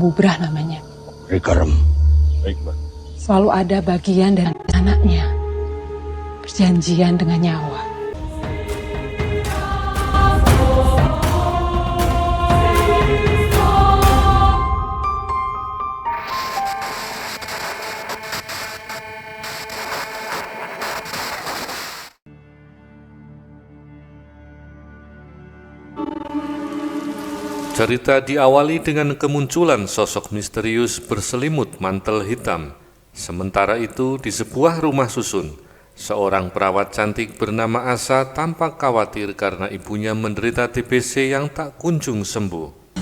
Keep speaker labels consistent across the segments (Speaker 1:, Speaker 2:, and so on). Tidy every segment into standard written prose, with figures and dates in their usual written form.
Speaker 1: bubrah namanya.
Speaker 2: Rikarem. Baik, Mbak.
Speaker 1: Selalu ada bagian dari anaknya. Perjanjian dengan nyawa.
Speaker 3: Cerita diawali dengan kemunculan sosok misterius berselimut mantel hitam. Sementara itu, di sebuah rumah susun, seorang perawat cantik bernama Asa tampak khawatir karena ibunya menderita TBC yang tak kunjung sembuh.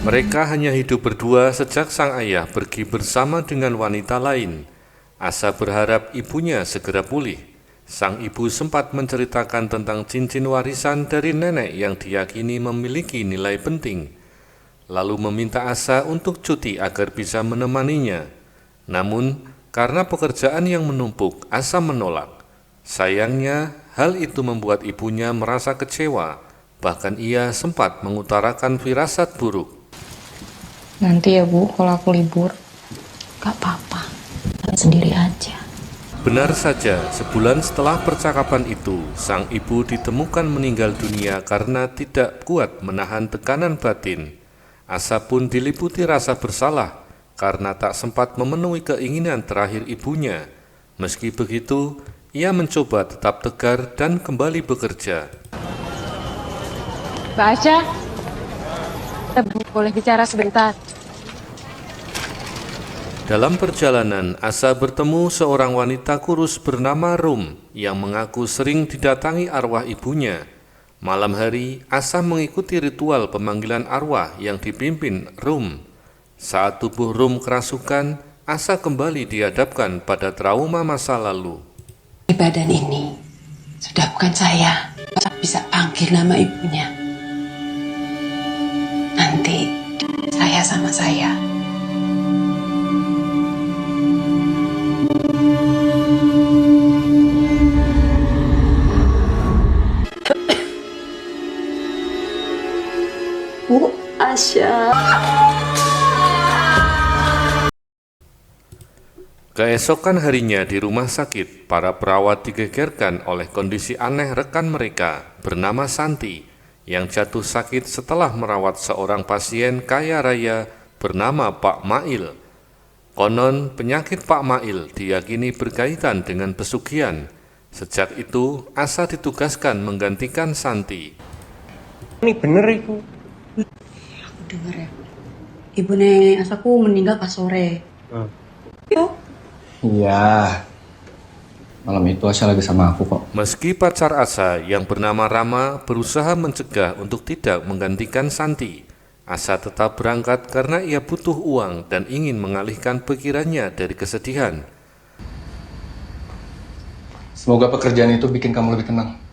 Speaker 3: Mereka hanya hidup berdua sejak sang ayah pergi bersama dengan wanita lain. Asa berharap ibunya segera pulih. Sang ibu sempat menceritakan tentang cincin warisan dari nenek yang diyakini memiliki nilai penting, lalu meminta Asa untuk cuti agar bisa menemaninya. Namun, karena pekerjaan yang menumpuk, Asa menolak. Sayangnya, hal itu membuat ibunya merasa kecewa. Bahkan ia sempat mengutarakan firasat buruk.
Speaker 4: Nanti ya Bu, kalau aku libur.
Speaker 5: Gak apa-apa, sendiri aja.
Speaker 3: Benar saja, sebulan setelah percakapan itu, sang ibu ditemukan meninggal dunia karena tidak kuat menahan tekanan batin. Asa pun diliputi rasa bersalah karena tak sempat memenuhi keinginan terakhir ibunya. Meski begitu, ia mencoba tetap tegar dan kembali bekerja.
Speaker 1: Mbak Asya, kita boleh bicara sebentar.
Speaker 3: Dalam perjalanan, Asa bertemu seorang wanita kurus bernama Rum yang mengaku sering didatangi arwah ibunya. Malam hari, Asa mengikuti ritual pemanggilan arwah yang dipimpin Rum. Saat tubuh Rum kerasukan, Asa kembali dihadapkan pada trauma masa lalu.
Speaker 5: Di badan ini sudah bukan saya. Bisa panggil nama ibunya. Nanti saya sama saya. Bu Asya.
Speaker 3: Keesokan harinya di rumah sakit, para perawat digegerkan oleh kondisi aneh rekan mereka bernama Santi yang jatuh sakit setelah merawat seorang pasien kaya raya bernama Pak Mail. Konon penyakit Pak Mail diyakini berkaitan dengan pesugihan. Sejak itu, Asa ditugaskan menggantikan Santi.
Speaker 2: Ini bener itu.
Speaker 6: Aku denger ya, ibune Asaku meninggal pas sore.
Speaker 7: Iya, malam itu Asya lagi sama aku kok.
Speaker 3: Meski pacar Asa yang bernama Rama berusaha mencegah untuk tidak menggantikan Santi, Asa tetap berangkat karena ia butuh uang dan ingin mengalihkan pikirannya dari kesedihan.
Speaker 7: Semoga pekerjaan itu bikin kamu lebih tenang.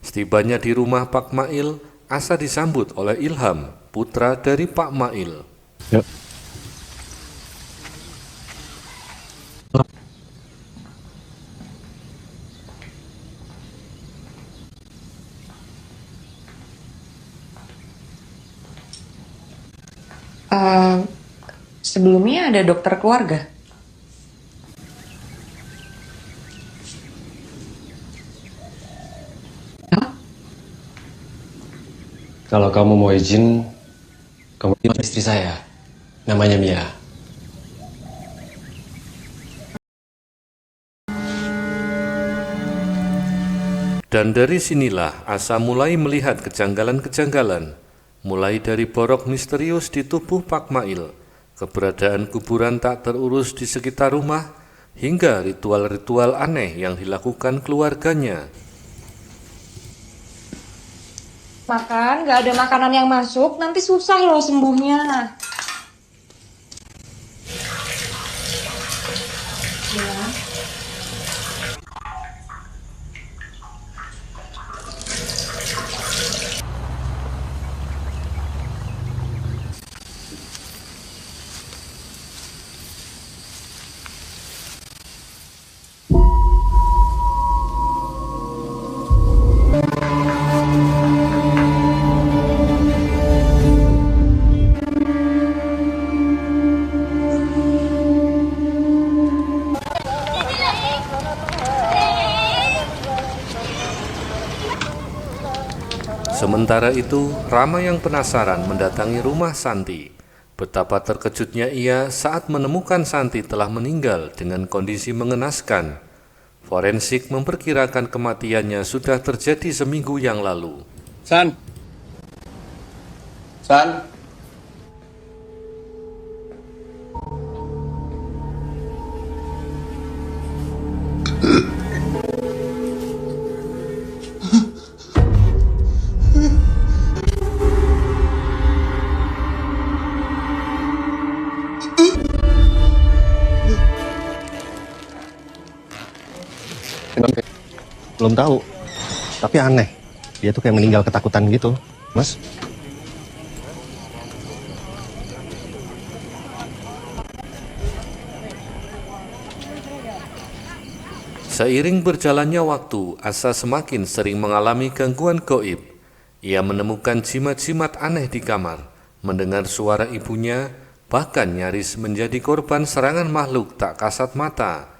Speaker 3: Setibanya di rumah Pak Mail, Asa disambut oleh Ilham, putra dari Pak Mail.
Speaker 2: Yuk.
Speaker 4: Sebelumnya ada dokter keluarga.
Speaker 7: Kalau kamu mau izin, kamu istri saya. Namanya Mia.
Speaker 3: Dan dari sinilah Asa mulai melihat kejanggalan-kejanggalan, mulai dari borok misterius di tubuh Pak Mail, keberadaan kuburan tak terurus di sekitar rumah, hingga ritual-ritual aneh yang dilakukan keluarganya.
Speaker 4: Makan, nggak ada makanan yang masuk, nanti susah loh sembuhnya. Ya.
Speaker 3: Sementara itu, Rama yang penasaran mendatangi rumah Santi. Betapa terkejutnya ia saat menemukan Santi telah meninggal dengan kondisi mengenaskan. Forensik memperkirakan kematiannya sudah terjadi seminggu yang lalu.
Speaker 2: San.
Speaker 8: Belum tahu, tapi aneh. Dia tuh kayak meninggal ketakutan gitu, Mas.
Speaker 3: Seiring berjalannya waktu, Asa semakin sering mengalami gangguan gaib. Ia menemukan jimat-jimat aneh di kamar, mendengar suara ibunya, bahkan nyaris menjadi korban serangan makhluk tak kasat mata.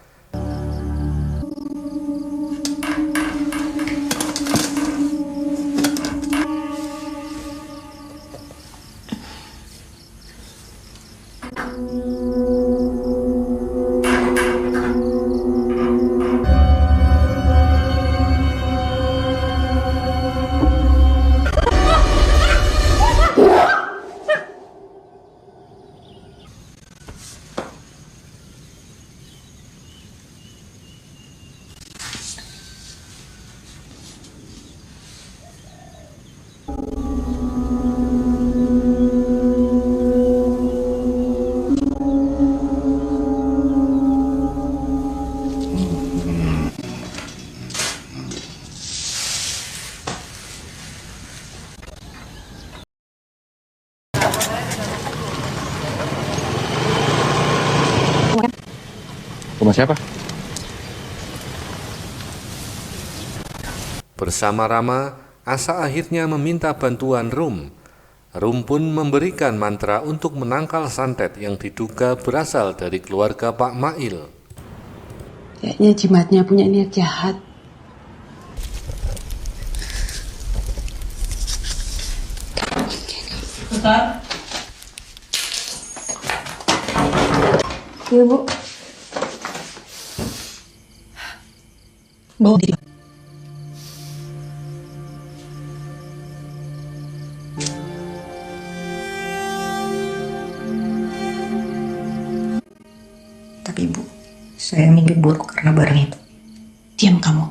Speaker 8: Rumah siapa?
Speaker 3: Bersama Rama, Asa akhirnya meminta bantuan Rum. Rum pun memberikan mantra untuk menangkal santet yang diduga berasal dari keluarga Pak Mail.
Speaker 5: Kayaknya jimatnya punya niat jahat.
Speaker 6: Bentar.
Speaker 4: Iya, Bu.
Speaker 5: Bawa diri.
Speaker 4: Tapi Ibu, saya mimpi buruk karena barang itu.
Speaker 5: Diam kamu.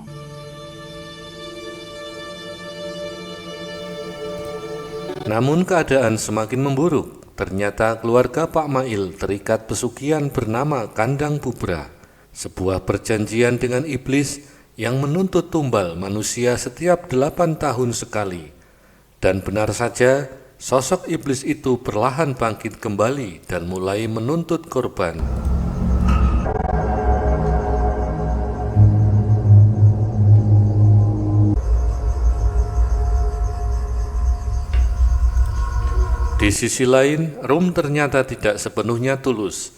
Speaker 3: Namun keadaan semakin memburuk. Ternyata keluarga Pak Mail terikat pesugihan bernama Kandang Bubra, sebuah perjanjian dengan iblis yang menuntut tumbal manusia setiap 8 tahun sekali. Dan benar saja, sosok iblis itu perlahan bangkit kembali dan mulai menuntut korban. Di sisi lain, Rum ternyata tidak sepenuhnya tulus.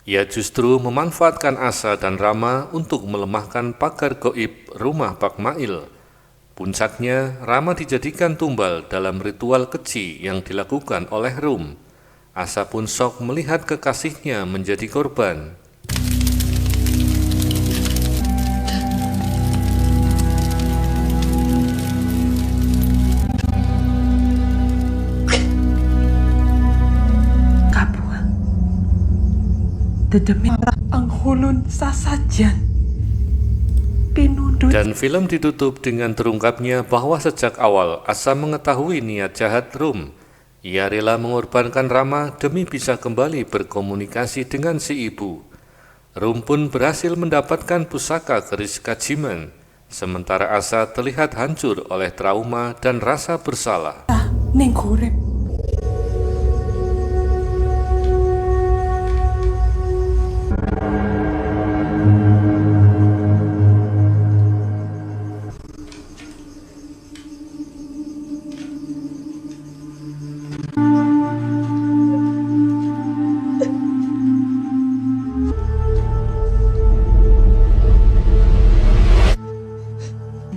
Speaker 3: Ia justru memanfaatkan Asa dan Rama untuk melemahkan pagar gaib rumah Pak Mail. Puncaknya, Rama dijadikan tumbal dalam ritual keji yang dilakukan oleh Rum. Asa pun syok melihat kekasihnya menjadi korban.
Speaker 1: Dedemit anghulun sasajan pinundut.
Speaker 3: Dan film ditutup dengan terungkapnya bahwa sejak awal Asa mengetahui niat jahat Rum. Ia rela mengorbankan Rama demi bisa kembali berkomunikasi dengan si ibu. Rum pun berhasil mendapatkan pusaka keris Kajiman, sementara Asa terlihat hancur oleh trauma dan rasa bersalah.
Speaker 1: Ning urip.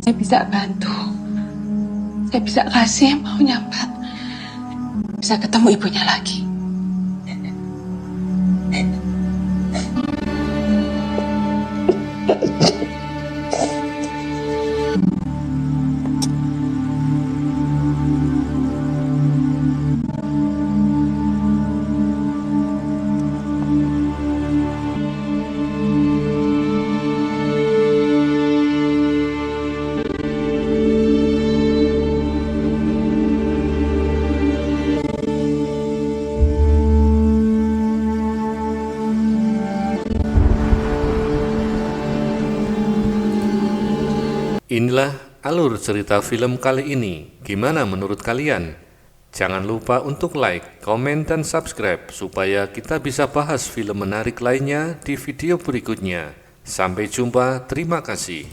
Speaker 5: Saya bisa bantu. Saya bisa kasih maunya Mbak. Bisa ketemu ibunya lagi.
Speaker 3: Inilah alur cerita film kali ini. Gimana menurut kalian? Jangan lupa untuk like, komen, dan subscribe supaya kita bisa bahas film menarik lainnya di video berikutnya. Sampai jumpa, terima kasih.